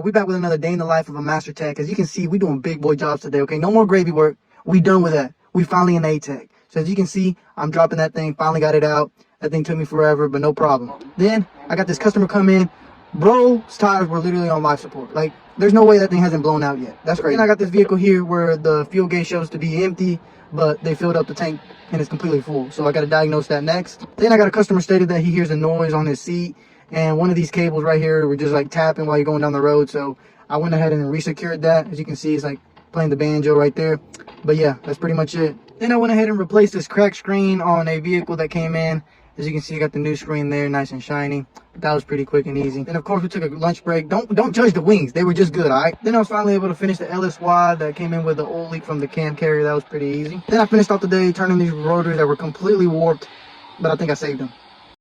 We back with another day in the life of a master tech. As you can see, we doing big boy jobs today, okay? No more gravy work. We done with that. We finally in A-Tech. So as you can see, I'm dropping that thing, finally got it out. That thing took me forever, but no problem. Then I got this customer come in. Bro's tires were literally on life support. Like, there's no way that thing hasn't blown out yet. That's crazy. Then I got this vehicle here where the fuel gauge shows to be empty, but they filled up the tank and it's completely full. So I got to diagnose that next. Then I got a customer stated that he hears a noise on his seat, and one of these cables right here were just like tapping while you're going down the road. So I went ahead and resecured that. As you can see, it's like playing the banjo right there. But yeah, that's pretty much it. Then I went ahead and replaced this cracked screen on a vehicle that came in. As you can see, I got the new screen there, nice and shiny. But that was pretty quick and easy. Then of course we took a lunch break. Don't judge the wings, they were just good, alright? Then I was finally able to finish the LSY that came in with the oil leak from the cam carrier. That was pretty easy. Then I finished off the day turning these rotors that were completely warped, but I think I saved them.